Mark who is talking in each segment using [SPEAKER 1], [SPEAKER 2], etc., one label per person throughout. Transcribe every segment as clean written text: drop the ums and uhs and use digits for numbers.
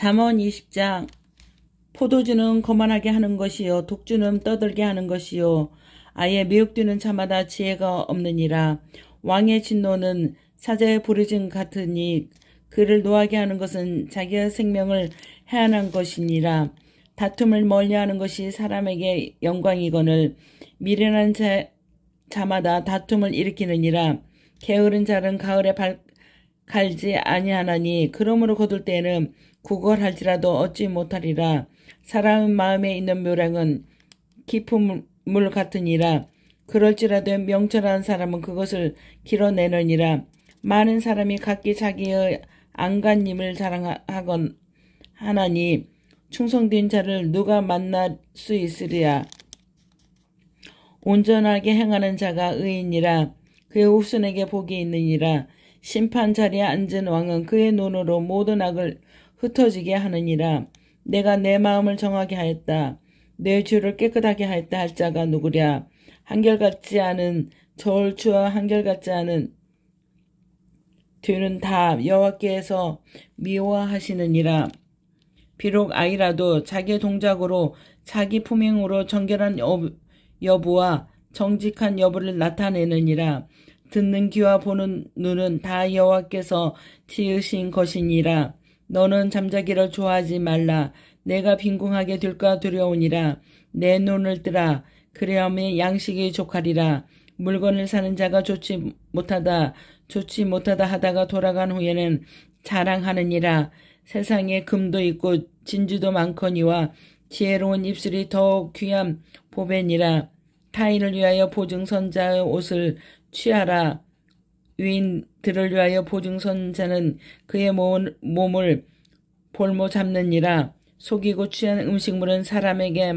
[SPEAKER 1] 잠언 20장. 포도주는 거만하게 하는 것이요 독주는 떠들게 하는 것이요 아예 미혹되는 자마다 지혜가 없느니라. 왕의 진노는 사자의 부르짖음 같으니 그를 노하게 하는 것은 자기의 생명을 해안한 것이니라. 다툼을 멀리하는 것이 사람에게 영광이거늘 미련한 자마다 다툼을 일으키느니라. 게으른 자는 가을에 갈지 아니하나니 그러므로 거둘 때에는 구걸할지라도 얻지 못하리라. 사람 마음에 있는 묘량은 깊은 물 같으니라. 그럴지라도 명철한 사람은 그것을 길어내느니라. 많은 사람이 각기 자기의 안간힘을 자랑하건 하나니 충성된 자를 누가 만날 수 있으리야. 온전하게 행하는 자가 의인이라. 그의 후손에게 복이 있느니라. 심판 자리에 앉은 왕은 그의 눈으로 모든 악을 흩어지게 하느니라. 내가 내 마음을 정하게 하였다. 내 주를 깨끗하게 하였다 할 자가 누구랴. 한결같지 않은 저울추와 한결같지 않은 뒤는 다 여호와께서 미워하시느니라. 비록 아이라도 자기 동작으로 자기 품행으로 정결한 여부와 정직한 여부를 나타내느니라. 듣는 귀와 보는 눈은 다 여호와께서 지으신 것이니라. 너는 잠자기를 좋아하지 말라. 내가 빈궁하게 될까 두려우니라. 내 눈을 뜨라. 그리하면 양식이 족하리라. 물건을 사는 자가 좋지 못하다 하다가 돌아간 후에는 자랑하느니라. 세상에 금도 있고 진주도 많거니와 지혜로운 입술이 더욱 귀한 보배니라. 타인을 위하여 보증선자의 옷을 취하라. 위인들을 위하여 보증선자는 그의 몸을 볼모 잡느니라. 속이고 취한 음식물은 사람에게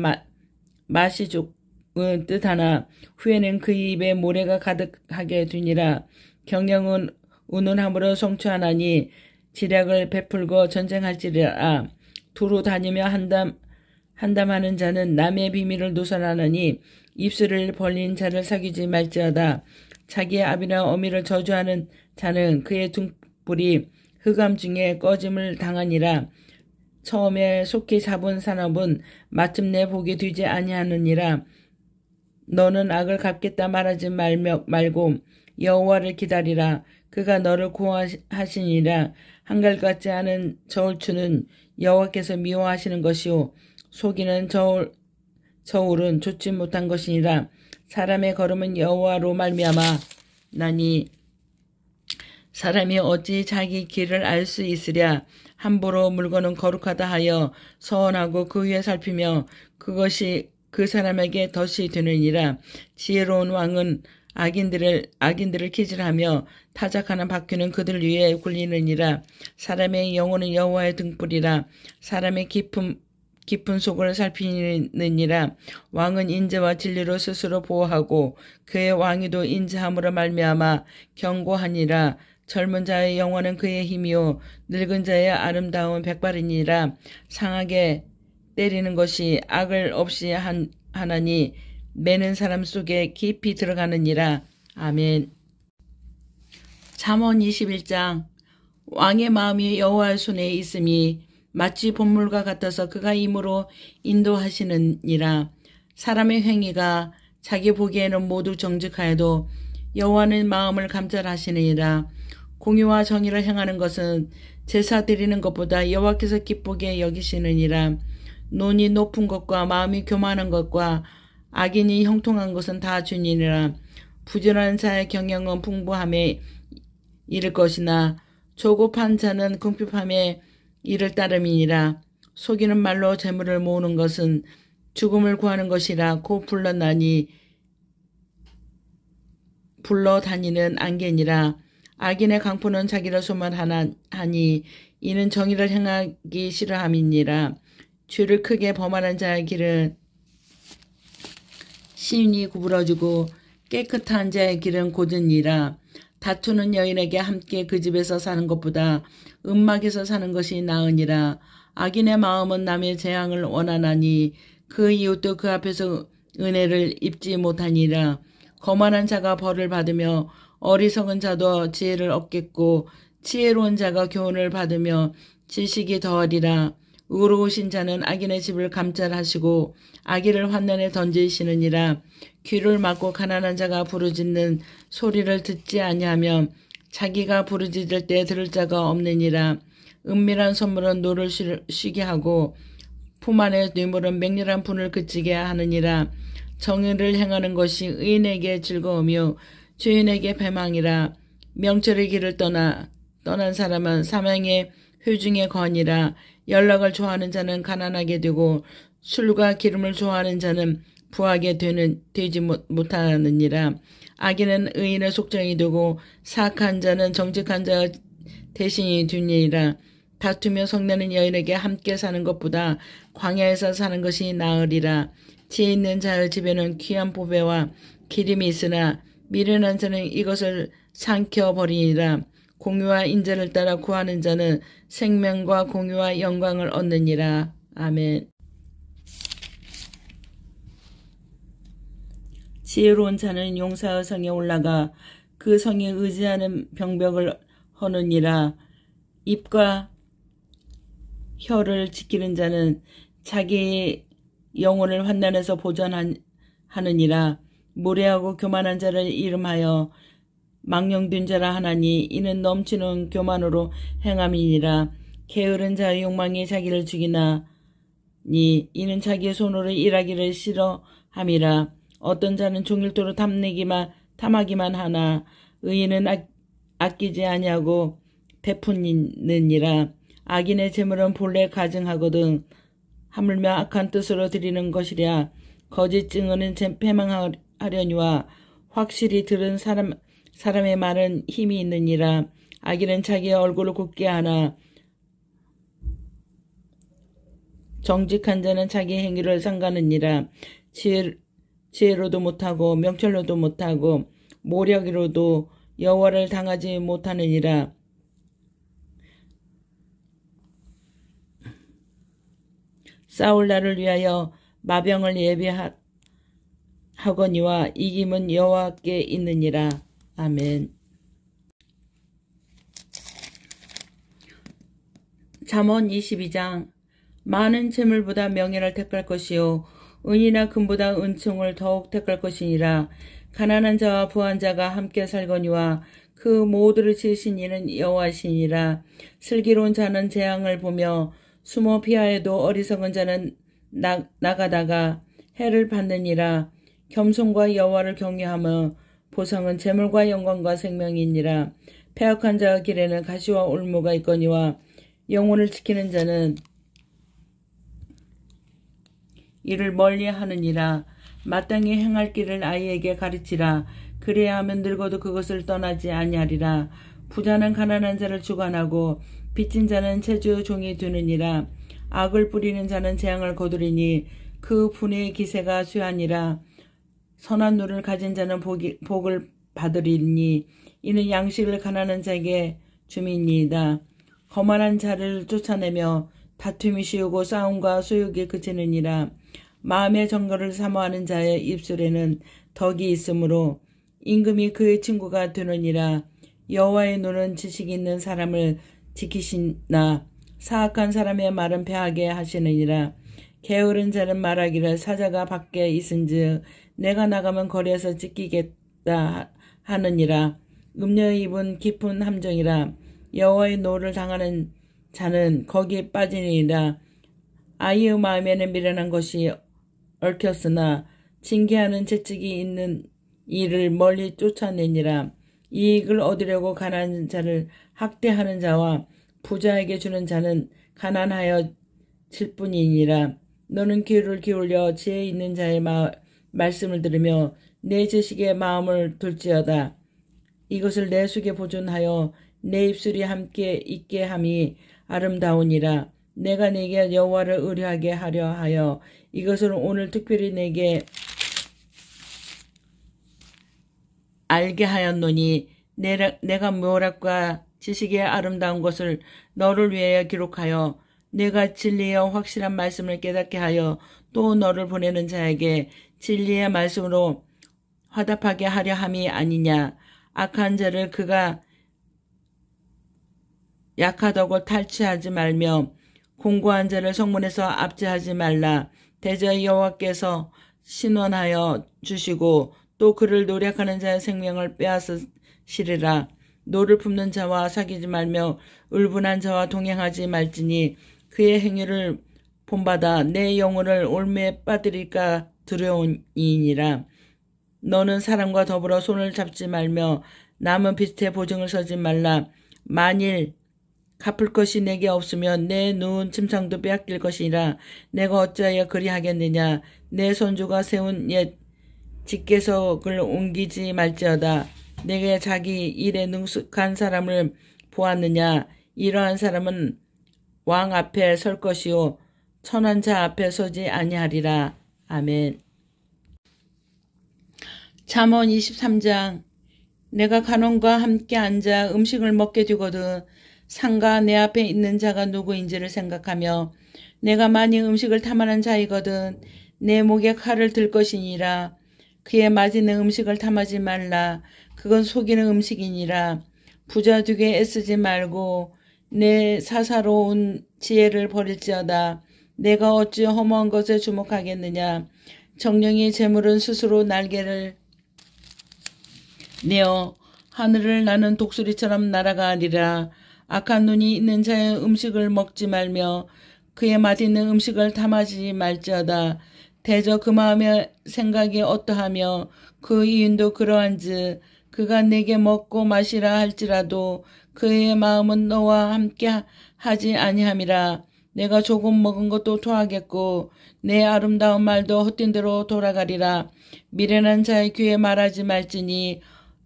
[SPEAKER 1] 맛이 좋은 뜻하나 후에는 그 입에 모래가 가득하게 되니라. 경영은 운운함으로 성취하나니 지략을 베풀고 전쟁할지라. 두루 다니며 한담하는 자는 남의 비밀을 누설하느니 입술을 벌린 자를 사귀지 말지어다. 자기의 아비나 어미를 저주하는 자는 그의 등불이 흑암 중에 꺼짐을 당하니라. 처음에 속히 잡은 산업은 마침내 복이 되지 아니하느니라. 너는 악을 갚겠다 말하지 말고 여호와를 기다리라. 그가 너를 구하시니라. 한결같지 않은 저울추는 여호와께서 미워하시는 것이요 속이는 저울은 좋지 못한 것이니라. 사람의 걸음은 여호와로 말미암아 나니 사람이 어찌 자기 길을 알 수 있으랴. 함부로 물건은 거룩하다 하여 서원하고 그 위에 살피며 그것이 그 사람에게 덫이 되느니라. 지혜로운 왕은 악인들을 기질하며 타작하는 바퀴는 그들 위에 굴리느니라. 사람의 영혼은 여호와의 등불이라. 사람의 깊은 속을 살피느니라. 왕은 인자와 진리로 스스로 보호하고 그의 왕위도 인자함으로 말미암아 견고하니라. 젊은 자의 영혼은 그의 힘이요 늙은 자의 아름다움은 백발이니라. 상하게 때리는 것이 악을 없이 하나니 매는 사람 속에 깊이 들어가느니라. 아멘. 잠언 21장. 왕의 마음이 여호와의 손에 있음이 마치 봇물과 같아서 그가 힘으로 인도하시느니라. 사람의 행위가 자기 보기에는 모두 정직하여도 여호와는 마음을 감찰하시느니라. 공의와 정의를 행하는 것은 제사 드리는 것보다 여호와께서 기쁘게 여기시느니라. 눈이 높은 것과 마음이 교만한 것과 악인이 형통한 것은 다 주니라. 부지런한 자의 경영은 풍부함에 이를 것이나 조급한 자는 궁핍함에 이를 따름이니라. 속이는 말로 재물을 모으는 것은 죽음을 구하는 것이라. 곧 불러다니는 안개니라. 악인의 강포는 자기를 소멸하니 이는 정의를 행하기 싫어함이니라. 죄를 크게 범하는 자의 길은 시인이 구부러지고 깨끗한 자의 길은 곧으니라. 다투는 여인에게 함께 그 집에서 사는 것보다 음막에서 사는 것이 나으니라. 악인의 마음은 남의 재앙을 원하나니 그 이웃도 그 앞에서 은혜를 입지 못하니라. 거만한 자가 벌을 받으며 어리석은 자도 지혜를 얻겠고 지혜로운 자가 교훈을 받으며 지식이 더하리라. 의로우신 자는 악인의 집을 감찰하시고 악인을 환난에 던지시느니라. 귀를 막고 가난한 자가 부르짖는 소리를 듣지 아니하며 자기가 부르짖을 때 들을 자가 없느니라. 은밀한 선물은 노를 쉬게 하고 품 안의 뇌물은 맹렬한 분을 그치게 하느니라. 정의를 행하는 것이 의인에게 즐거우며 죄인에게 배망이라. 명철의 길을 떠난 사람은 사명의 회중에 거하니라. 연락을 좋아하는 자는 가난하게 되고 술과 기름을 좋아하는 자는 부하게 되지 못하느니라. 악인은 의인의 속정이 되고 사악한 자는 정직한 자 대신이 되니라. 다투며 성내는 여인에게 함께 사는 것보다 광야에서 사는 것이 나으리라. 지혜 있는 자의 집에는 귀한 보배와 기름이 있으나 미련한 자는 이것을 삼켜버리니라. 공유와 인자를 따라 구하는 자는 생명과 공유와 영광을 얻느니라. 아멘. 지혜로운 자는 용사의 성에 올라가 그 성에 의지하는 병벽을 허느니라. 입과 혀를 지키는 자는 자기의 영혼을 환난에서 보전하느니라. 무례하고 교만한 자를 이름하여 망령된 자라 하나니 이는 넘치는 교만으로 행함이니라. 게으른 자의 욕망이 자기를 죽이나니 이는 자기의 손으로 일하기를 싫어함이라. 어떤 자는 종일토록 탐하기만 하나 의인은 아끼지 아니하고 베푸느니라. 악인의 재물은 본래 가증하거든 하물며 악한 뜻으로 드리는 것이랴. 거짓 증언은 패망하려니와 확실히 들은 사람의 말은 힘이 있느니라. 악인은 자기의 얼굴을 굽게 하나 정직한 자는 자기 행위를 삼가느니라. 지혜로도 못하고 명철로도 못하고 모략으로도 여호와를 당하지 못하느니라. 싸울 날을 위하여 마병을 예비하거니와 이김은 여호와께 있느니라. 아멘. 잠언 22장. 많은 재물보다 명예를 택할 것이요 은이나 금보다 은총을 더욱 택할 것이니라. 가난한 자와 부한 자가 함께 살거니와 그 모두를 지으신 이는 여호와시니라. 슬기로운 자는 재앙을 보며 숨어 피하여도 어리석은 자는 나가다가 해를 받느니라. 겸손과 여호와를 경외하며 보상은 재물과 영광과 생명이니라. 패역한 자의 길에는 가시와 올무가 있거니와 영혼을 지키는 자는 이를 멀리하느니라. 마땅히 행할 길을 아이에게 가르치라. 그래야 하면 늙어도 그것을 떠나지 아니하리라. 부자는 가난한 자를 주관하고 빚진 자는 체주의 종이 되느니라. 악을 뿌리는 자는 재앙을 거두리니 그 분의 기세가 쇠하니라. 선한 눈을 가진 자는 복을 받으리니 이는 양식을 가난한 자에게 줌이니이다. 거만한 자를 쫓아내며 다툼이 쉬우고 싸움과 소욕이 그치느니라. 마음의 정거를 사모하는 자의 입술에는 덕이 있으므로 임금이 그의 친구가 되느니라. 여호와의 눈은 지식 있는 사람을 지키시나 사악한 사람의 말은 패하게 하시느니라. 게으른 자는 말하기를 사자가 밖에 있은즉 내가 나가면 거리에서 찢기겠다 하느니라. 음녀의 입은 깊은 함정이라. 여호와의 노를 당하는 자는 거기에 빠지니라. 아이의 마음에는 미련한 것이 얽혔으나 징계하는 재직이 있는 이를 멀리 쫓아내니라. 이익을 얻으려고 가난한 자를 학대하는 자와 부자에게 주는 자는 가난하여 질 뿐이니라. 너는 귀를 기울여 지혜 있는 자의 말씀을 들으며 내 지식에 마음을 둘지어다. 이것을 내 속에 보존하여 내 입술이 함께 있게 함이 아름다우니라. 내가 네게 여호와를 의뢰하게 하려 하여 이것을 오늘 특별히 내게 알게 하였노니 내가 묘락과 지식의 아름다운 것을 너를 위하여 기록하여 내가 진리의 확실한 말씀을 깨닫게 하여 또 너를 보내는 자에게 진리의 말씀으로 화답하게 하려 함이 아니냐. 악한 자를 그가 약하다고 탈취하지 말며 공고한 자를 성문에서 압제하지 말라. 대저 여호와께서 신원하여 주시고 또 그를 노력하는 자의 생명을 빼앗으시리라. 노를 품는 자와 사귀지 말며 울분한 자와 동행하지 말지니 그의 행위를 본받아 내 영혼을 올매에 빠뜨릴까 두려우니라. 너는 사람과 더불어 손을 잡지 말며 남은 빚에 보증을 서지 말라. 만일 갚을 것이 내게 없으면 내 누운 침상도 빼앗길 것이라. 내가 어찌하여 그리하겠느냐. 내 손주가 세운 옛 직계석을 옮기지 말지어다. 내게 자기 일에 능숙한 사람을 보았느냐. 이러한 사람은 왕 앞에 설 것이요 천한 자 앞에 서지 아니하리라. 아멘. 잠언 23장. 내가 간원과 함께 앉아 음식을 먹게 되거든 상가 내 앞에 있는 자가 누구인지를 생각하며 내가 만일 음식을 탐하는 자이거든 내 목에 칼을 들 것이니라. 그에 맞이는 음식을 탐하지 말라. 그건 속이는 음식이니라. 부자 되게 애쓰지 말고 내 사사로운 지혜를 버릴지어다. 내가 어찌 허무한 것에 주목하겠느냐. 정령의 재물은 스스로 날개를 내어 하늘을 나는 독수리처럼 날아가리라. 악한 눈이 있는 자의 음식을 먹지 말며 그의 맛있는 음식을 탐하지 말지어다. 대저 그 마음의 생각이 어떠하며 그 이윤도 그러한즉 그가 내게 먹고 마시라 할지라도 그의 마음은 너와 함께 하지 아니함이라. 내가 조금 먹은 것도 토하겠고 내 아름다운 말도 헛된 대로 돌아가리라. 미련한 자의 귀에 말하지 말지니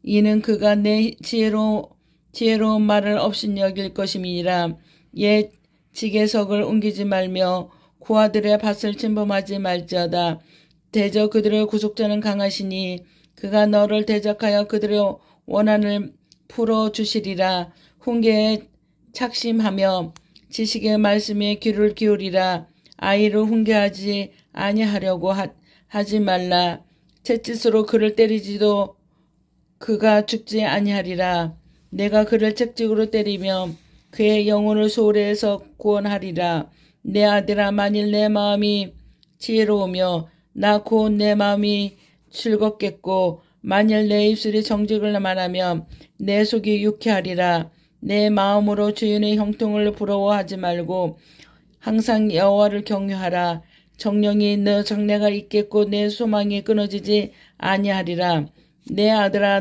[SPEAKER 1] 이는 그가 내 지혜로운 말을 업신여길 것임이니라. 옛 지계석을 옮기지 말며 고아들의 밭을 침범하지 말지어다. 대저 그들의 구속자는 강하시니 그가 너를 대적하여 그들의 원한을 풀어주시리라. 훈계에 착심하며 지식의 말씀에 귀를 기울이라. 아이를 훈계하지 아니하려고 하지 말라. 채짓으로 그를 때리지도 그가 죽지 아니하리라. 내가 그를 채찍으로 때리며 그의 영혼을 소홀에서 구원하리라. 내 아들아 만일 내 마음이 지혜로우며 나 곧 내 마음이 즐겁겠고 만일 내 입술이 정직을 말하면 내 속이 유쾌하리라. 내 마음으로 주인의 형통을 부러워하지 말고 항상 여호와를 경외하라. 정령이 너 장래가 있겠고 내 소망이 끊어지지 아니하리라. 내 아들아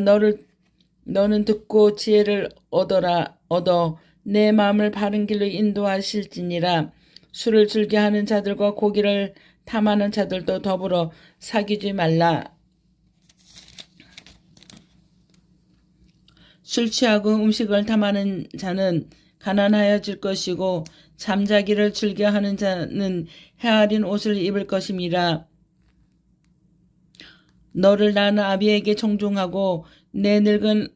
[SPEAKER 1] 너는 듣고 지혜를 얻어 내 마음을 바른 길로 인도하실지니라. 술을 즐겨하는 자들과 고기를 탐하는 자들도 더불어 사귀지 말라. 술 취하고 음식을 탐하는 자는 가난하여질 것이고 잠자기를 즐겨하는 자는 헤아린 옷을 입을 것임이라. 너를 낳은 아비에게 청종하고 내 늙은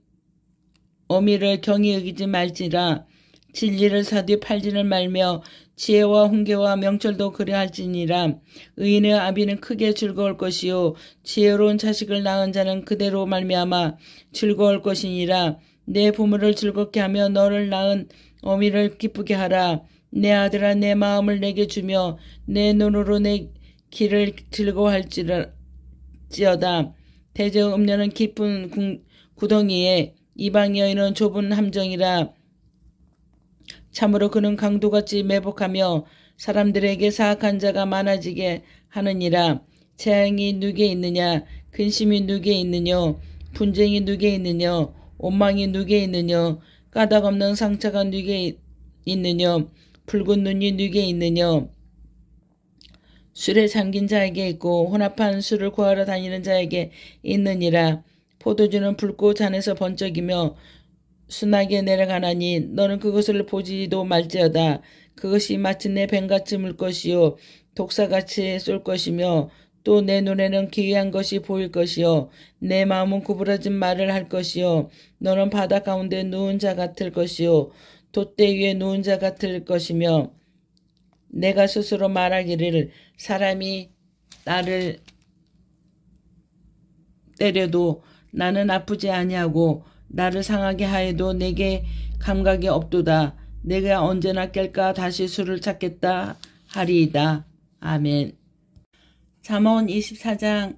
[SPEAKER 1] 어미를 경히 여기지 말지라. 진리를 사뒤 팔지를 말며 지혜와 훈계와 명철도 그리할지니라. 의인의 아비는 크게 즐거울 것이요 지혜로운 자식을 낳은 자는 그대로 말미암아 즐거울 것이니라. 내 부모를 즐겁게 하며 너를 낳은 어미를 기쁘게 하라. 내 아들아 내 마음을 내게 주며 내 눈으로 내 길을 즐거워할지어다. 대저 음녀는 깊은 구덩이에 이방 여인은 좁은 함정이라. 참으로 그는 강도같이 매복하며 사람들에게 사악한 자가 많아지게 하느니라. 재앙이 누게 있느냐. 근심이 누게 있느냐. 분쟁이 누게 있느냐. 원망이 누게 있느냐. 까닭없는 상처가 누게 있느냐. 붉은 눈이 누게 있느냐. 술에 잠긴 자에게 있고 혼합한 술을 구하러 다니는 자에게 있느니라. 포도주는 붉고 잔에서 번쩍이며 순하게 내려가나니 너는 그것을 보지도 말지어다. 그것이 마침내 뱀같이 물 것이요 독사같이 쏠 것이며 또 내 눈에는 기이한 것이 보일 것이요 내 마음은 구부러진 말을 할 것이요 너는 바다 가운데 누운 자 같을 것이요 돛대 위에 누운 자 같을 것이며 내가 스스로 말하기를 사람이 나를 때려도 나는 아프지 아니하고 나를 상하게 하여도 내게 감각이 없도다. 내가 언제나 깰까 다시 술을 찾겠다 하리이다. 아멘. 잠언 24장.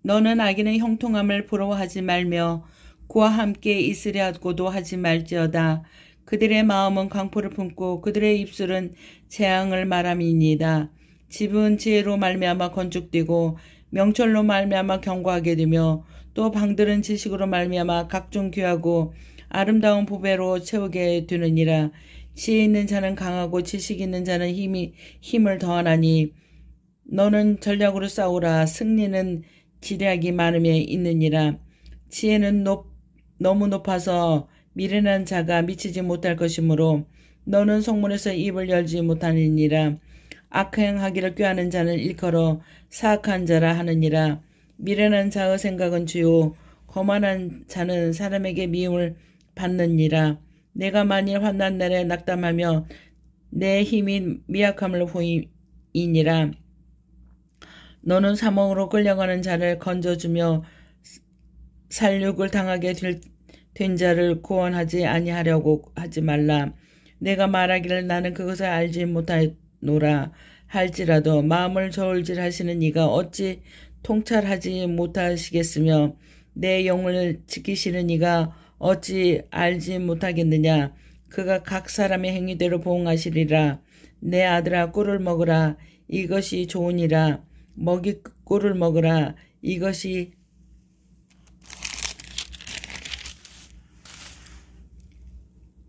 [SPEAKER 1] 너는 악인의 형통함을 부러워하지 말며 그와 함께 있으려고도 하지 말지어다. 그들의 마음은 강포를 품고 그들의 입술은 재앙을 말함이니이다. 집은 지혜로 말미암아 건축되고 명철로 말미암아 견고하게 되며 또 방들은 지식으로 말미암아 각종 귀하고 아름다운 보배로 채우게 되느니라. 지혜 있는 자는 강하고 지식 있는 자는 힘을 더하나니 너는 전략으로 싸우라. 승리는 지략이 많음에 있느니라. 지혜는 너무 높아서 미련한 자가 미치지 못할 것이므로 너는 성문에서 입을 열지 못하느니라. 악행하기를 꾀하는 자는 일컬어 사악한 자라 하느니라. 미련한 자의 생각은 주요 거만한 자는 사람에게 미움을 받느니라. 내가 만일 환난 날에 낙담하며 내 힘이 미약함을 보이니라. 너는 사망으로 끌려가는 자를 건져주며 살육을 당하게 된 자를 구원하지 아니하려고 하지 말라. 내가 말하기를 나는 그것을 알지 못하노라 할지라도 마음을 저울질하시는 이가 어찌 통찰하지 못하시겠으며 내 영을 지키시는 이가 어찌 알지 못하겠느냐. 그가 각 사람의 행위대로 보응하시리라. 내 아들아 꿀을 먹으라. 이것이 좋으니라. 먹이 꿀을 먹으라. 이것이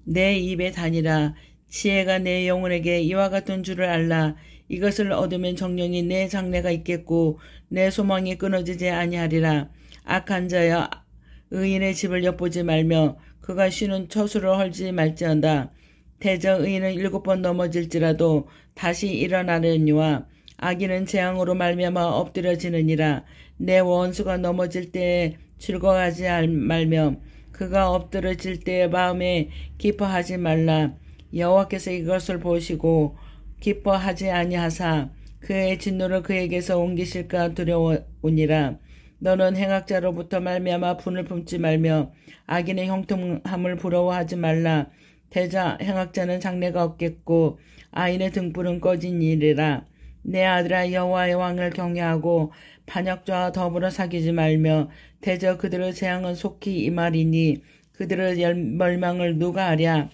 [SPEAKER 1] 내 입에 다니라. 지혜가 내 영혼에게 이와 같은 줄을 알라. 이것을 얻으면 정령이 내 장래가 있겠고 내 소망이 끊어지지 아니하리라. 악한 자여 의인의 집을 엿보지 말며 그가 쉬는 처수를 헐지 말지어다. 대저 의인은 7번 넘어질지라도 다시 일어나려니와 악인은 재앙으로 말미암아 엎드려지느니라. 내 원수가 넘어질 때에 즐거워하지 말며 그가 엎드러질 때에 마음에 기뻐하지 말라. 여호와께서 이것을 보시고 기뻐하지 아니하사 그의 진노를 그에게서 옮기실까 두려우니라. 너는 행악자로부터 말미암아 분을 품지 말며 악인의 형통함을 부러워하지 말라. 대자 행악자는 장래가 없겠고 아인의 등불은 꺼지니라. 내 아들아 여호와의 왕을 경외하고 반역자와 더불어 사귀지 말며 대저 그들의 재앙은 속히 임하리니 그들의 멸망을 누가 하랴.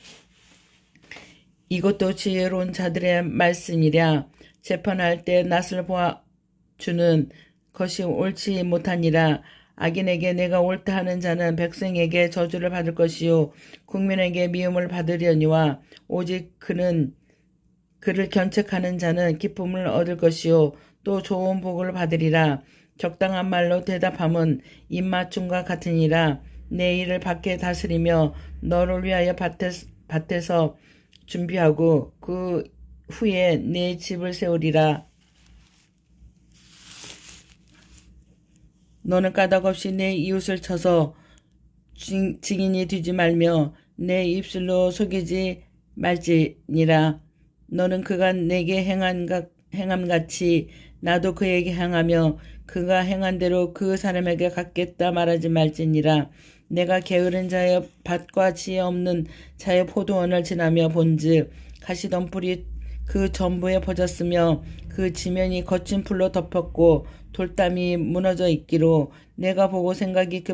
[SPEAKER 1] 이것도 지혜로운 자들의 말씀이랴. 재판할 때 낯을 보아주는 것이 옳지 못하니라. 악인에게 내가 옳다 하는 자는 백성에게 저주를 받을 것이요 국민에게 미움을 받으려니와 오직 그를 견책하는 자는 기쁨을 얻을 것이요 또 좋은 복을 받으리라. 적당한 말로 대답함은 입맞춤과 같으니라. 내 일을 밖에 다스리며 너를 위하여 밭에서 준비하고 그 후에 내 집을 세우리라. 너는 까닭없이 내 이웃을 쳐서 증인이 되지 말며 내 입술로 속이지 말지니라. 너는 그가 내게 행함같이 나도 그에게 행하며 그가 행한 대로 그 사람에게 갚겠다 말하지 말지니라. 내가 게으른 자의 밭과 지혜 없는 자의 포도원을 지나며 본즉 가시덤불이 그 전부에 퍼졌으며 그 지면이 거친 풀로 덮였고 돌담이 무너져 있기로 내가 보고 생각이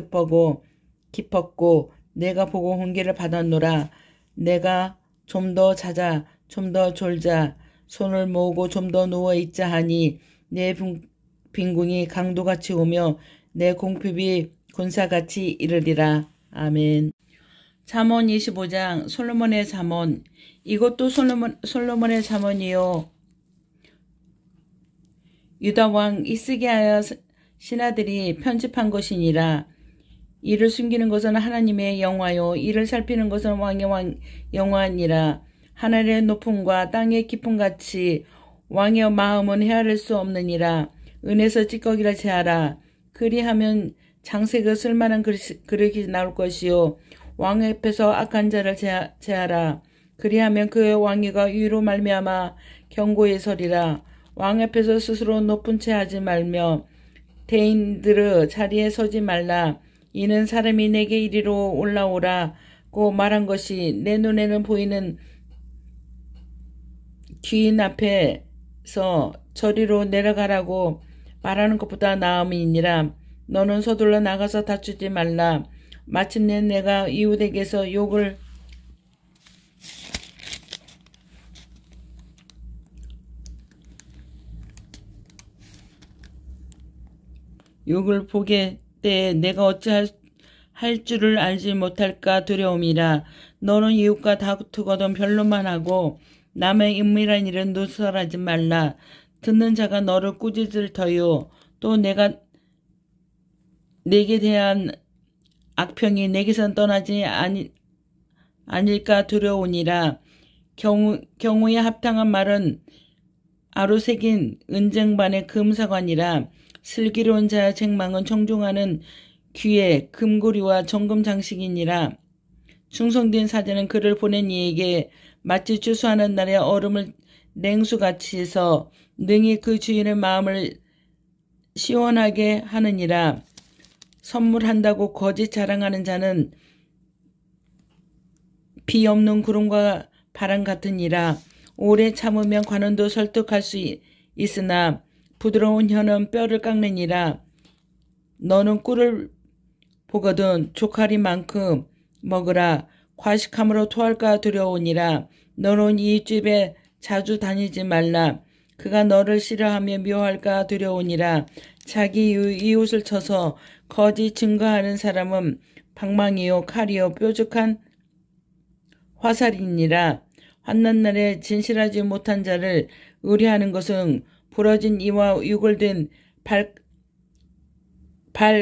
[SPEAKER 1] 깊었고 내가 보고 훈계를 받았노라. 내가 좀 더 자자 좀 더 졸자 손을 모으고 좀 더 누워있자 하니 내 빈궁이 강도같이 오며 내 궁핍이 군사같이 이르리라. 아멘. 잠언 25장. 솔로몬의 잠언. 이것도 솔로몬의 잠언이요 유다왕 이스기야 신하들이 편집한 것이니라. 이를 숨기는 것은 하나님의 영화요 이를 살피는 것은 왕의 영화니라. 하늘의 높음과 땅의 깊음같이 왕의 마음은 헤아릴 수 없느니라. 은에서 찌꺼기를 제하라. 그리하면 장색의 쓸만한 그릇이 나올 것이요 왕 앞에서 악한 자를 제하라. 그리하면 그의 왕위가 위로 말미암아 견고히 서리라. 왕 앞에서 스스로 높은 채 하지 말며 대인들의 자리에 서지 말라. 이는 사람이 내게 이리로 올라오라고 말한 것이 내 눈에는 보이는 귀인 앞에서 저리로 내려가라고 말하는 것보다 나음이니라. 너는 서둘러 나가서 다투지 말라. 마침내 내가 이웃에게서 욕을 보게 때에 내가 어찌할 줄을 알지 못할까 두려움이라. 너는 이웃과 다투거든 변론만 하고 남의 은밀한 일은 누설하지 말라. 듣는 자가 너를 꾸짖을 터요. 또 내게 대한 악평이 내게선 떠나지 아닐까 두려우니라. 경우에 합당한 말은 아루새긴 은쟁반의 금사관이라. 슬기로운 자의 책망은 청중하는 귀에 금고리와 정금 장식이니라. 충성된 사제는 그를 보낸 이에게 마치 추수하는 날에 얼음을 냉수같이 해서 능히 그 주인의 마음을 시원하게 하느니라. 선물한다고 거짓 자랑하는 자는 비 없는 구름과 바람 같으니라. 오래 참으면 관원도 설득할 수 있으나 부드러운 혀는 뼈를 깎느니라. 너는 꿀을 보거든 조카리만큼 먹으라. 과식함으로 토할까 두려우니라. 너는 이웃집에 자주 다니지 말라. 그가 너를 싫어하며 미워할까 두려우니라. 자기 이웃을 쳐서 거짓 증거하는 사람은 방망이요 칼이요 뾰족한 화살이니라. 환난 날에 진실하지 못한 자를 의뢰하는 것은 부러진 이와 유골된 발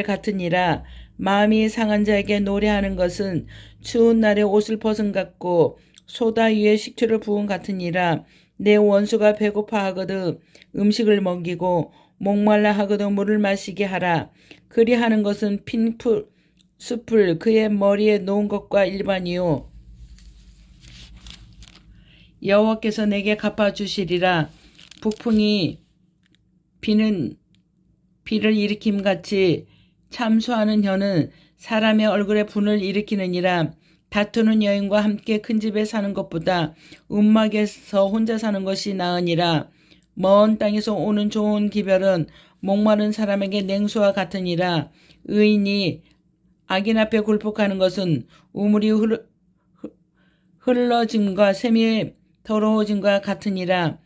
[SPEAKER 1] 같으니라. 마음이 상한 자에게 노래하는 것은 추운 날에 옷을 벗은 같고 소다 위에 식초를 부은 같으니라. 내 원수가 배고파하거든 음식을 먹이고 목말라 하거든 물을 마시게 하라. 그리하는 것은 핀 숲을 그의 머리에 놓은 것과 일반이요. 여호와께서 내게 갚아주시리라. 북풍이 비를 일으킴같이 참수하는 혀는 사람의 얼굴에 분을 일으키느니라. 다투는 여인과 함께 큰 집에 사는 것보다 움막에서 혼자 사는 것이 나으니라. 먼 땅에서 오는 좋은 기별은 목마른 사람에게 냉수와 같으니라. 의인이 악인 앞에 굴복하는 것은 우물이 흘러짐과 샘이 더러워짐과 같으니라.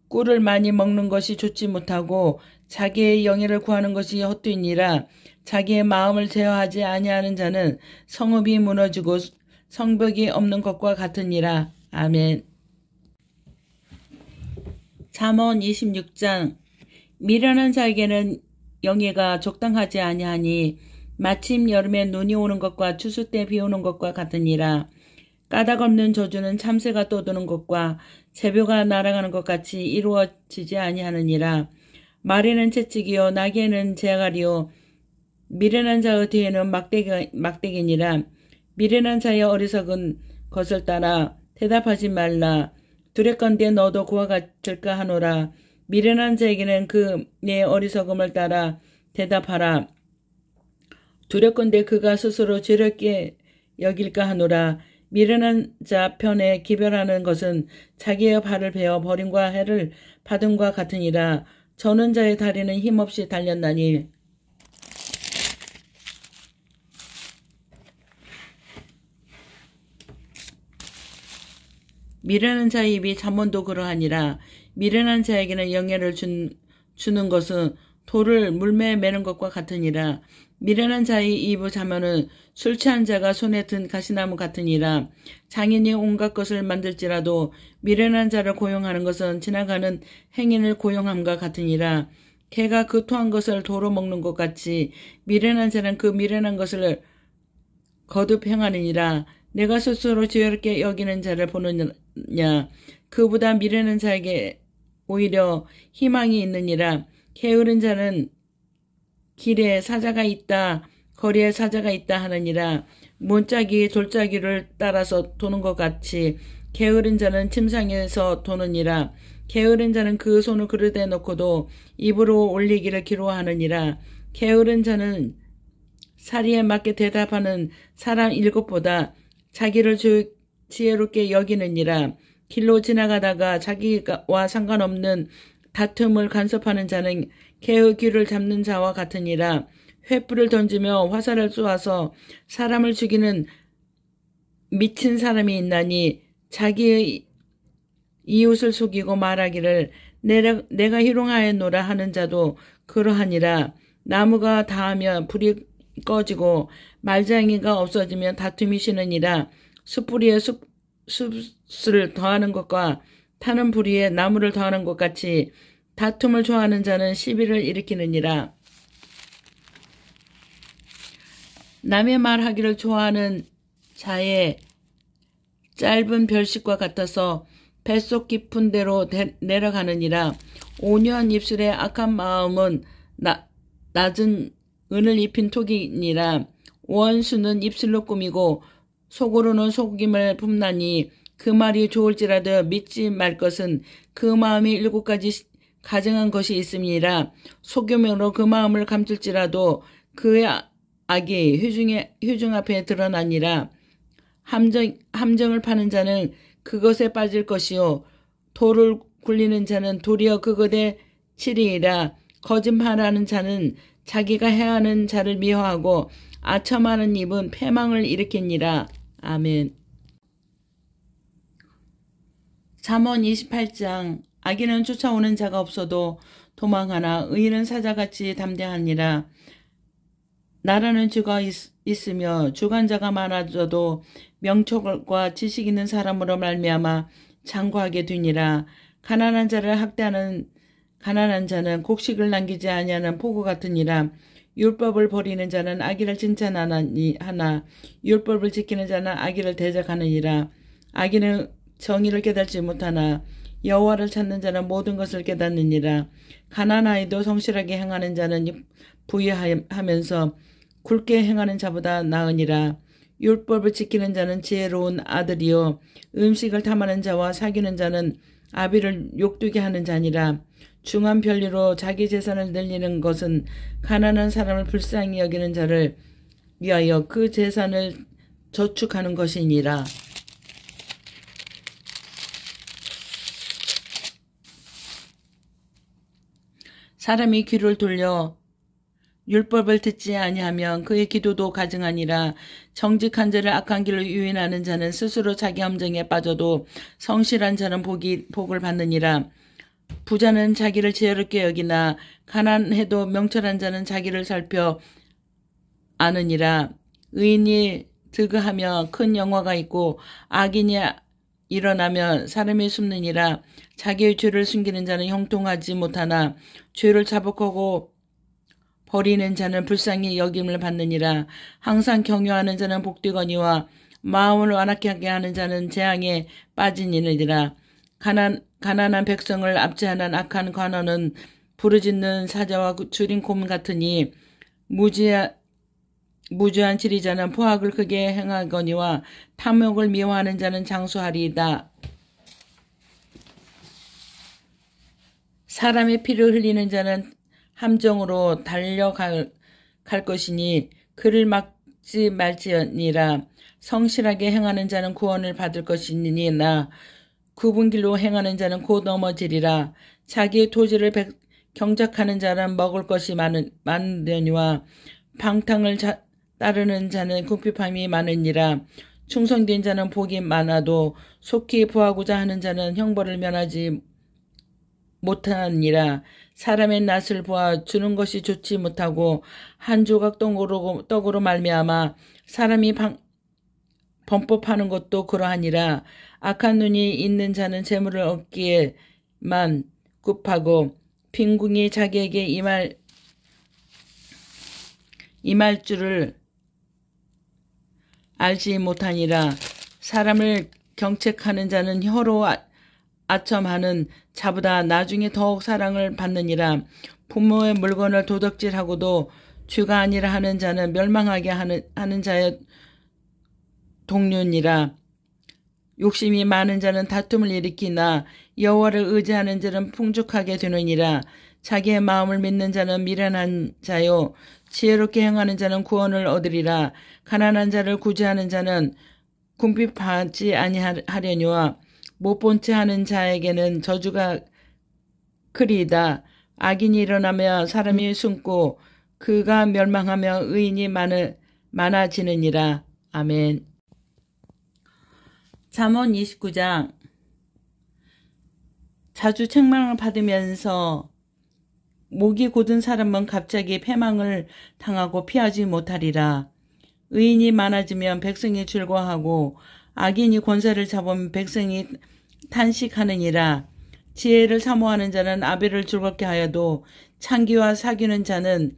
[SPEAKER 1] 꿀을 많이 먹는 것이 좋지 못하고 자기의 영예를 구하는 것이 헛되니라. 자기의 마음을 제어하지 아니하는 자는 성읍이 무너지고 성벽이 없는 것과 같으니라. 아멘. 잠언 26장. 미련한 자에게는 영예가 적당하지 아니하니 마침 여름에 눈이 오는 것과 추수 때 비 오는 것과 같으니라. 까닭 없는 저주는 참새가 떠도는 것과 제벼가 날아가는 것 같이 이루어지지 아니하느니라. 말에는 채찍이요 나귀에는 재갈이요 미련한 자의 뒤에는 막대기니라. 미련한 자의 어리석은 것을 따라 대답하지 말라. 두렵건대 너도 그와 같을까 하노라. 미련한 자에게는 내 어리석음을 따라 대답하라. 두렵건대 그가 스스로 죄롭게 여길까 하노라. 미련한 자 편에 기별하는 것은 자기의 발을 베어 버림과 해를 받음과 같으니라. 저는 자의 다리는 힘없이 달렸나니 미련한 자의 입이 잠언도 그러하니라. 미련한 자에게는 영예를 주는 것은 돌을 물매에 매는 것과 같으니라. 미련한 자의 입의 자면은 술 취한 자가 손에 든 가시나무 같으니라. 장인이 온갖 것을 만들지라도 미련한 자를 고용하는 것은 지나가는 행인을 고용함과 같으니라. 개가 그 토한 것을 도로 먹는 것 같이 미련한 자는 그 미련한 것을 거듭 행하느니라. 내가 스스로 지혜롭게 여기는 자를 보느냐. 그보다 미련한 자에게 오히려 희망이 있느니라. 게으른 자는 길에 사자가 있다, 거리에 사자가 있다 하느니라. 문짝이 돌짜기를 따라서 도는 것 같이 게으른 자는 침상에서 도느니라. 게으른 자는 그 손을 그릇에 넣고도 입으로 올리기를 기로하느니라. 게으른 자는 사리에 맞게 대답하는 사람 7보다 자기를 지혜롭게 여기느니라. 길로 지나가다가 자기와 상관없는 다툼을 간섭하는 자는 개의 귀를 잡는 자와 같으니라. 횃불을 던지며 화살을 쏘아서 사람을 죽이는 미친 사람이 있나니 자기의 이웃을 속이고 말하기를 내가 희롱하였노라 하는 자도 그러하니라. 나무가 다하면 불이 꺼지고 말장이가 없어지면 다툼이 쉬느니라. 숯불이에 숯을 더하는 것과 타는 불 위에 나무를 더하는 것 같이 다툼을 좋아하는 자는 시비를 일으키느니라. 남의 말하기를 좋아하는 자의 짧은 별식과 같아서 뱃속 깊은 데로 내려가느니라. 온유한 입술의 악한 마음은 낮은 은을 입힌 톡이니라. 원수는 입술로 꾸미고 속으로는 속임을 품나니 그 말이 좋을지라도 믿지 말 것은 그 마음이 7가지 가증한 것이 있음이라. 속임으로 그 마음을 감출지라도 그의 악이 회중 앞에 드러나니라. 함정을 파는 자는 그것에 빠질 것이요 돌을 굴리는 자는 도리어 그것에 치리이라. 거짓말하는 자는 자기가 해하는 자를 미워하고 아첨하는 입은 패망을 일으키니라. 아멘. 잠언 28장. 악인은 쫓아오는 자가 없어도 도망하나 의인은 사자같이 담대하니라. 나라는 주가 있으며 주관자가 많아져도 명철과 지식 있는 사람으로 말미암아 장구하게 되니라. 가난한 자를 학대하는 가난한 자는 곡식을 남기지 아니하는 포구 같으니라. 율법을 버리는 자는 악인을 칭찬하나 율법을 지키는 자는 악인을 대적하느니라. 악인은 정의를 깨닫지 못하나 여호와를 찾는 자는 모든 것을 깨닫느니라. 가난하여도 성실하게 행하는 자는 부유하면서 굵게 행하는 자보다 나으니라. 율법을 지키는 자는 지혜로운 아들이요 음식을 탐하는 자와 사귀는 자는 아비를 욕되게 하는 자니라. 중한 편리로 자기 재산을 늘리는 것은 가난한 사람을 불쌍히 여기는 자를 위하여 그 재산을 저축하는 것이니라. 사람이 귀를 돌려 율법을 듣지 아니하면 그의 기도도 가증하니라. 정직한 자를 악한 길로 유인하는 자는 스스로 자기 함정에 빠져도 성실한 자는 복을 받느니라. 부자는 자기를 지혜롭게 여기나 가난해도 명철한 자는 자기를 살펴 아느니라. 의인이 득하며 큰 영화가 있고 악인이 일어나면 사람이 숨느니라. 자기의 죄를 숨기는 자는 형통하지 못하나 죄를 자복하고 버리는 자는 불쌍히 여김을 받느니라. 항상 경유하는 자는 복되거니와 마음을 완악하게 하는 자는 재앙에 빠지니라. 가난한 백성을 압제하는 악한 관원은 부르짖는 사자와 줄인 곰 같으니 무주한 지리자는 포악을 크게 행하거니와 탐욕을 미워하는 자는 장수하리이다. 사람의 피를 흘리는 자는 함정으로 달려갈 것이니 그를 막지 말지니라. 성실하게 행하는 자는 구원을 받을 것이니나 구분길로 행하는 자는 곧 넘어지리라. 자기의 토지를 경작하는 자는 먹을 것이 많으니와 방탕을 따르는 자는 궁핍함이 많으니라. 충성된 자는 복이 많아도 속히 구하고자 하는 자는 형벌을 면하지 못하니라. 사람의 낯을 보아 주는 것이 좋지 못하고 한 조각 떡으로 말미암아 사람이 범법하는 것도 그러하니라. 악한 눈이 있는 자는 재물을 얻기에만 급하고 빈궁이 자기에게 임할 줄을 알지 못하니라. 사람을 경책하는 자는 혀로 아첨하는 자보다 나중에 더욱 사랑을 받느니라. 부모의 물건을 도둑질하고도 주가 아니라 하는 자는 멸망하게 하는 자의 동료니라. 욕심이 많은 자는 다툼을 일으키나 여호와를 의지하는 자는 풍족하게 되느니라. 자기의 마음을 믿는 자는 미련한 자요 지혜롭게 행하는 자는 구원을 얻으리라. 가난한 자를 구제하는 자는 궁핍하지 아니하려니와 못 본 채 하는 자에게는 저주가 크리이다. 악인이 일어나며 사람이 숨고 그가 멸망하며 의인이 많아지느니라. 아멘. 잠언 29장. 자주 책망을 받으면서 목이 곧은 사람은 갑자기 패망을 당하고 피하지 못하리라. 의인이 많아지면 백성이 즐거워하고 악인이 권세를 잡으면 백성이 탄식하느니라. 지혜를 사모하는 자는 아벨을 즐겁게 하여도 창기와 사귀는 자는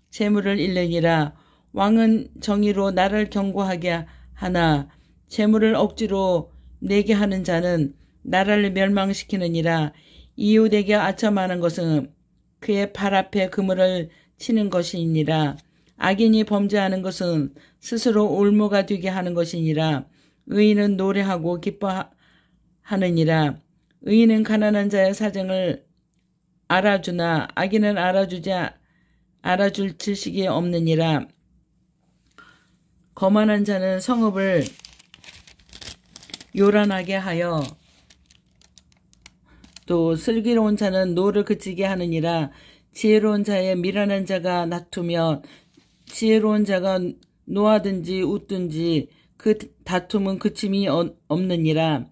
[SPEAKER 1] 재물을 잃느니라. 왕은 정의로 나를 경고하게 하나 재물을 억지로 내게 하는 자는 나라를 멸망시키느니라. 이웃에게 아첨하는 것은 그의 발 앞에 그물을 치는 것이니라. 악인이 범죄하는 것은 스스로 올무가 되게 하는 것이니라. 의인은 노래하고 기뻐하느니라. 의인은 가난한 자의 사정을 알아주나 악인은 알아줄 지식이 없느니라. 거만한 자는 성읍을 요란하게 하여 또 슬기로운 자는 노를 그치게 하느니라. 지혜로운 자의 미련한 자가 다투며 지혜로운 자가 노하든지 웃든지 그 다툼은 그침이 없느니라.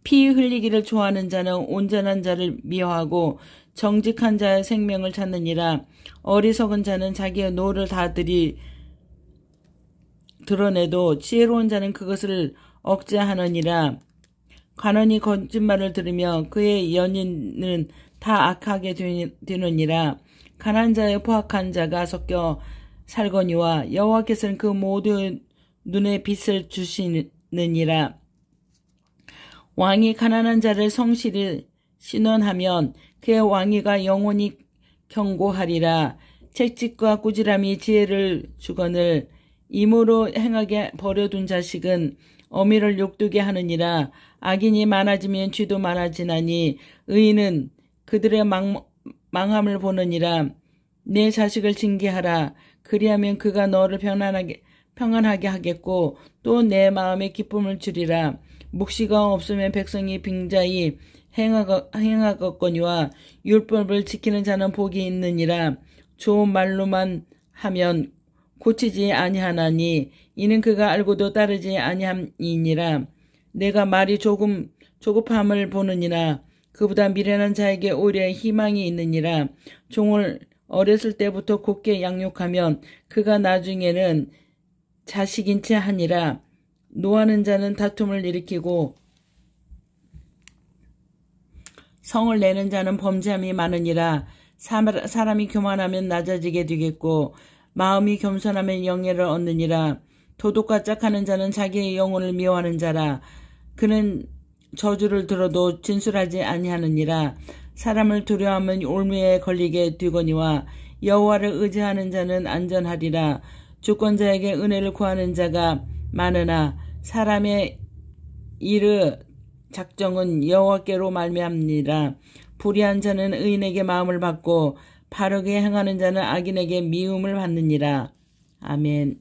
[SPEAKER 1] 피 흘리기를 좋아하는 자는 온전한 자를 미워하고 정직한 자의 생명을 찾느니라. 어리석은 자는 자기의 노를 다 드러내도 지혜로운 자는 그것을 억제하느니라. 관원이 거짓말을 들으며 그의 연인은 다 악하게 되느니라. 가난한 자의 포악한 자가 섞여 살거니와 여호와께서는 그 모두 눈에 빛을 주시느니라. 왕이 가난한 자를 성실히 신원하면 그의 왕위가 영원히 경고하리라. 채찍과 꾸지람이 지혜를 주거늘 임으로 행하게 버려둔 자식은 어미를 욕되게 하느니라. 악인이 많아지면 쥐도 많아지나니 의인은 그들의 망함을 보느니라. 내 자식을 징계하라. 그리하면 그가 너를 평안하게 하겠고 또 내 마음에 기쁨을 주리라. 묵시가 없으면 백성이 빙자히 행하겠거니와 율법을 지키는 자는 복이 있느니라. 좋은 말로만 하면 고치지 아니하나니 이는 그가 알고도 따르지 아니함이니라. 내가 말이 조급함을 보느니라. 그보다 미련한 자에게 오히려 희망이 있느니라. 종을 어렸을 때부터 곱게 양육하면 그가 나중에는 자식인 채 하니라. 노하는 자는 다툼을 일으키고 성을 내는 자는 범죄함이 많으니라. 사람이 교만하면 낮아지게 되겠고 마음이 겸손하면 영예를 얻느니라. 도둑과 짝하는 자는 자기의 영혼을 미워하는 자라. 그는 저주를 들어도 진술하지 아니하느니라. 사람을 두려워하면 올무에 걸리게 되거니와 여호와를 의지하는 자는 안전하리라. 주권자에게 은혜를 구하는 자가 많으나 사람의 일의 작정은 여호와께로 말미암니라. 불의한 자는 의인에게 마음을 받고 바르게 행하는 자는 악인에게 미움을 받느니라. 아멘.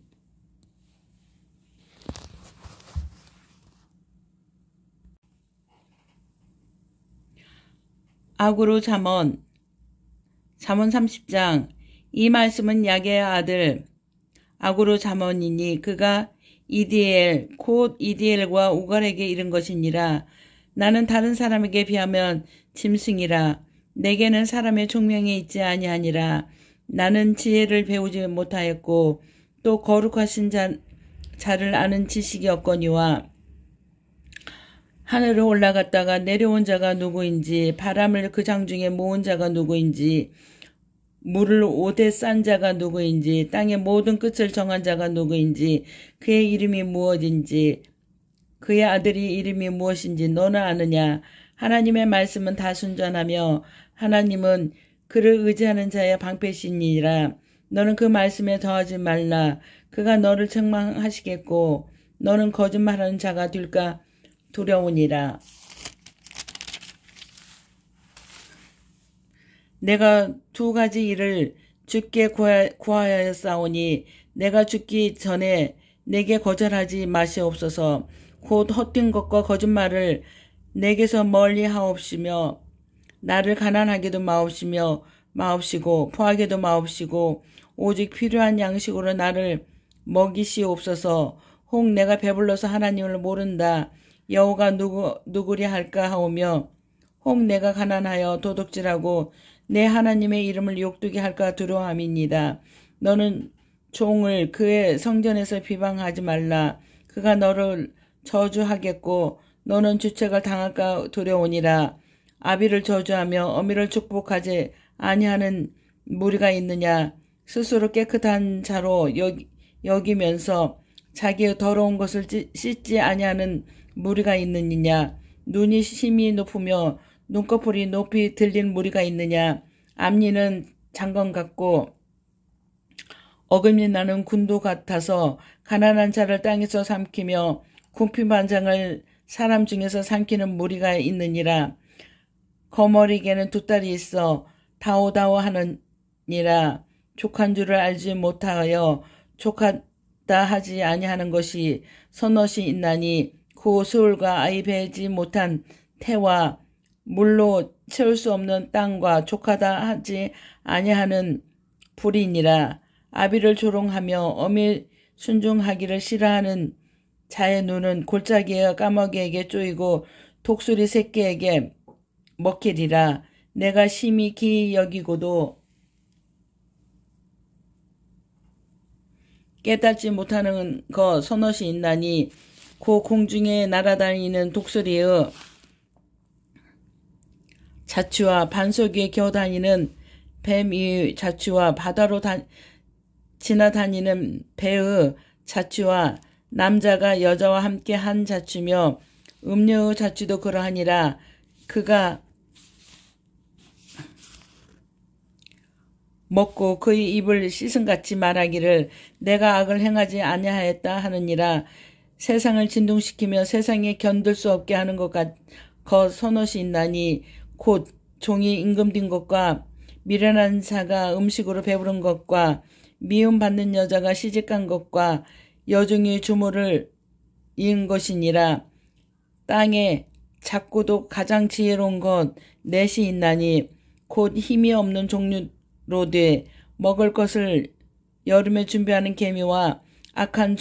[SPEAKER 1] 아구르 잠언 30장. 이 말씀은 야게의 아들 아구르 잠언이니 그가 이디엘 곧 이디엘과 우갈에게 이른 것이니라. 나는 다른 사람에게 비하면 짐승이라. 내게는 사람의 총명이 있지 아니하니라. 나는 지혜를 배우지 못하였고 또 거룩하신 자를 아는 지식이 없거니와 하늘을 올라갔다가 내려온 자가 누구인지 바람을 그 장중에 모은 자가 누구인지 물을 오대 싼 자가 누구인지 땅의 모든 끝을 정한 자가 누구인지 그의 이름이 무엇인지 그의 아들이 이름이 무엇인지 너는 아느냐. 하나님의 말씀은 다 순전하며 하나님은 그를 의지하는 자의 방패시니라. 너는 그 말씀에 더하지 말라. 그가 너를 책망하시겠고 너는 거짓말하는 자가 될까 두려우니라. 내가 두 가지 일을 주께 구하였사오니 내가 죽기 전에 내게 거절하지 마시옵소서. 곧 헛된 것과 거짓말을 내게서 멀리 하옵시며 나를 가난하게도 마옵시고 포하게도 마옵시고 오직 필요한 양식으로 나를 먹이시옵소서. 혹 내가 배불러서 하나님을 모른다 여호가 누구리 할까 하오며 혹 내가 가난하여 도둑질하고 내 하나님의 이름을 욕되게 할까 두려워함이니이다. 너는 종을 그의 성전에서 비방하지 말라. 그가 너를 저주하겠고 너는 주책을 당할까 두려우니라. 아비를 저주하며 어미를 축복하지 아니하는 무리가 있느냐. 스스로 깨끗한 자로 여기면서 자기의 더러운 것을 씻지 아니하는 무리가 있느니냐. 눈이 심히 높으며 눈꺼풀이 높이 들린 무리가 있느냐. 앞니는 장건 같고 어금니 나는 군도 같아서 가난한 자를 땅에서 삼키며 궁핍한장을 사람 중에서 삼키는 무리가 있느니라. 거머리에게는 두 딸이 있어 다오다오 하느니라. 족한 줄을 알지 못하여 족하다 하지 아니하는 것이 서넛이 있나니 그 소울과 아이 베지 못한 태와 물로 채울 수 없는 땅과 족하다 하지 아니하는 불이니라. 아비를 조롱하며 어미 순종하기를 싫어하는 자의 눈은 골짜기의 까마귀에게 쪼이고 독수리 새끼에게 먹히리라. 내가 심히 기이 여기고도 깨닫지 못하는 거 서넛이 있나니 그 공중에 날아다니는 독수리의 자취와 반석 위에 겨다니는 뱀의 자취와 바다로 지나다니는 배의 자취와 남자가 여자와 함께 한 자취며 음녀의 자취도 그러하니라. 그가 먹고 그의 입을 씻음같이 말하기를 내가 악을 행하지 아니하였다 하느니라. 세상을 진동시키며 세상에 견딜 수 없게 하는 것 서넛이 있나니 곧 종이 임금된 것과 미련한 자가 음식으로 배부른 것과 미움받는 여자가 시집간 것과 여종의 주모를 이은 것이니라. 땅에 작고도 가장 지혜로운 것 넷이 있나니 곧 힘이 없는 종류로 돼 먹을 것을 여름에 준비하는 개미와 악한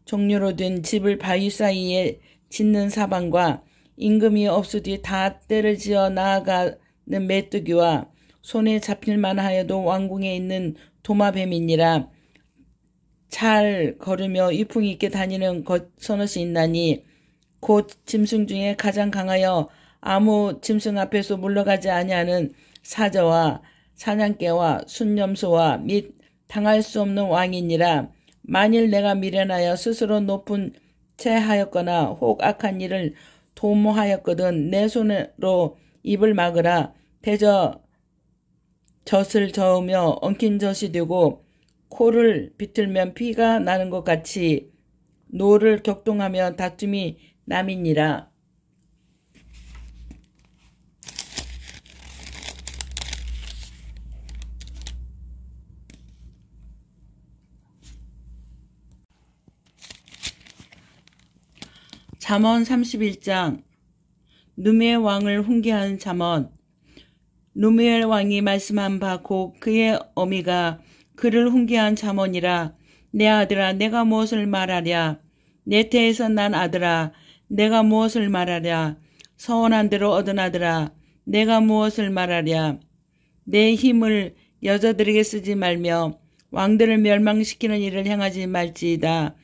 [SPEAKER 1] 종류로 된 집을 바위 사이에 짓는 사방과 임금이 없으되 다 때를 지어 나아가는 메뚜기와 손에 잡힐만 하여도 왕궁에 있는 도마뱀이니라. 잘 걸으며 위풍이 있게 다니는 서넛이 있나니 곧 짐승 중에 가장 강하여 아무 짐승 앞에서 물러가지 아니하는 사자와 사냥개와 순념소와 및 당할 수 없는 왕이니라. 만일 내가 미련하여 스스로 높은 채 하였거나 혹 악한 일을 도모하였거든 내 손으로 입을 막으라. 대저 젖을 저으며 엉킨 젖이 되고 코를 비틀면 피가 나는 것 같이 노를 격동하며 다툼이 남이니라. 잠언 31장. 누미엘 왕을 훈계한 잠언. 누미엘 왕이 말씀한 바 곧 그의 어미가 그를 훈계한 잠언이라. 내 아들아 내가 무엇을 말하랴. 내 태에서 난 아들아 내가 무엇을 말하랴. 서원한 대로 얻은 아들아 내가 무엇을 말하랴. 내 힘을 여자들에게 쓰지 말며 왕들을 멸망시키는 일을 행하지 말지이다.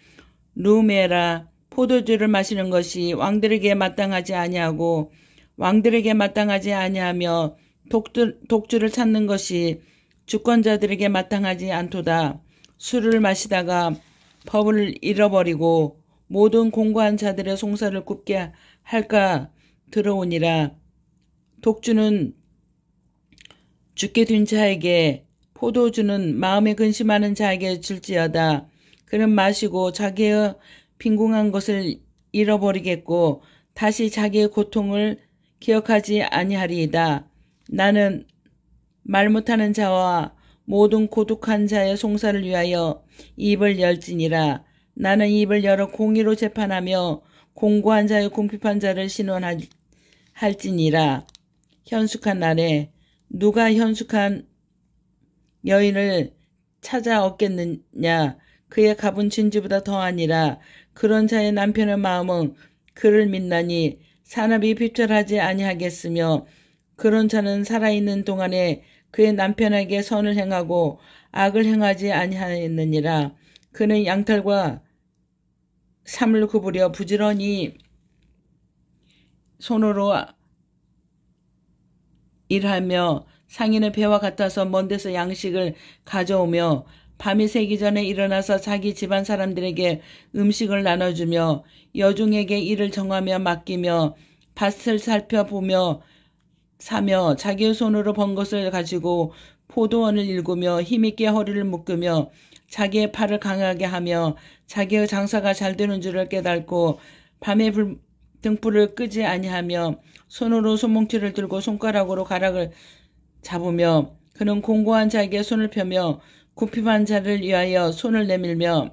[SPEAKER 1] 누미엘아 포도주를 마시는 것이 왕들에게 마땅하지 아니하고 왕들에게 마땅하지 아니하며 독주를 찾는 것이 주권자들에게 마땅하지 않도다. 술을 마시다가 법을 잃어버리고 모든 공고한 자들의 송사를 굽게 할까 들어오니라. 독주는 죽게 된 자에게 포도주는 마음에 근심하는 자에게 줄지어다. 그는 마시고 자기의 빈궁한 것을 잃어버리겠고 다시 자기의 고통을 기억하지 아니하리이다. 나는 말 못하는 자와 모든 고독한 자의 송사를 위하여 입을 열지니라. 나는 입을 열어 공의로 재판하며 공고한 자의 궁핍한 자를 신원할지니라. 현숙한 날에 누가 현숙한 여인을 찾아 얻겠느냐. 그의 값은 진주보다 더하니라. 그런 자의 남편의 마음은 그를 믿나니 산업이 핍절하지 아니하겠으며 그런 자는 살아있는 동안에 그의 남편에게 선을 행하고 악을 행하지 아니하였느니라. 그는 양털과 삼을 구부려 부지런히 손으로 일하며 상인의 배와 같아서 먼 데서 양식을 가져오며 밤이 새기 전에 일어나서 자기 집안 사람들에게 음식을 나눠주며 여중에게 일을 정하며 맡기며 밭을 살펴보며 사며 자기의 손으로 번 것을 가지고 포도원을 일구며 힘있게 허리를 묶으며 자기의 팔을 강하게 하며 자기의 장사가 잘 되는 줄을 깨닫고 밤에 등불을 끄지 아니하며 손으로 소뭉치를 들고 손가락으로 가락을 잡으며 그는 공고한 자에게 손을 펴며 궁핍한 자를 위하여 손을 내밀며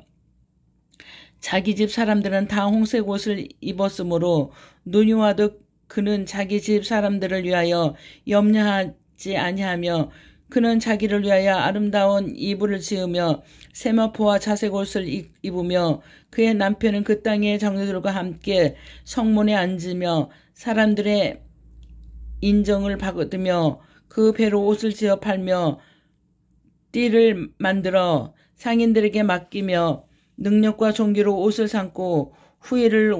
[SPEAKER 1] 자기 집 사람들은 다 홍색 옷을 입었으므로 눈이 와도 그는 자기 집 사람들을 위하여 염려하지 아니하며 그는 자기를 위하여 아름다운 이불을 지으며 세마포와 자색 옷을 입으며 그의 남편은 그 땅의 장로들과 함께 성문에 앉으며 사람들의 인정을 받으며 그 배로 옷을 지어 팔며 띠를 만들어 상인들에게 맡기며 능력과 존귀로 옷을 삼고 후회를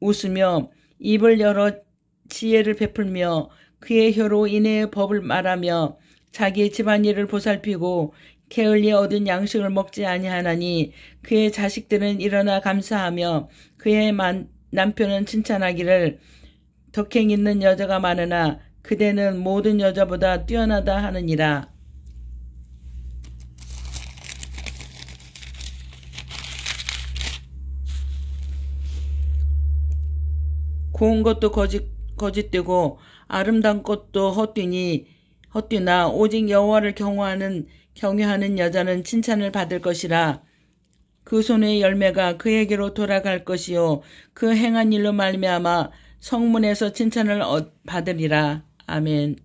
[SPEAKER 1] 웃으며 입을 열어 지혜를 베풀며 그의 혀로 인애의 법을 말하며 자기의 집안일을 보살피고 게을리 얻은 양식을 먹지 아니하나니 그의 자식들은 일어나 감사하며 그의 남편은 칭찬하기를 덕행 있는 여자가 많으나 그대는 모든 여자보다 뛰어나다 하느니라. 고운 것도 거짓되고 아름다운 것도 헛되나 오직 여호와를 경외하는 여자는 칭찬을 받을 것이라. 그 손의 열매가 그에게로 돌아갈 것이요 그 행한 일로 말미암아 성문에서 칭찬을 받으리라. 아멘.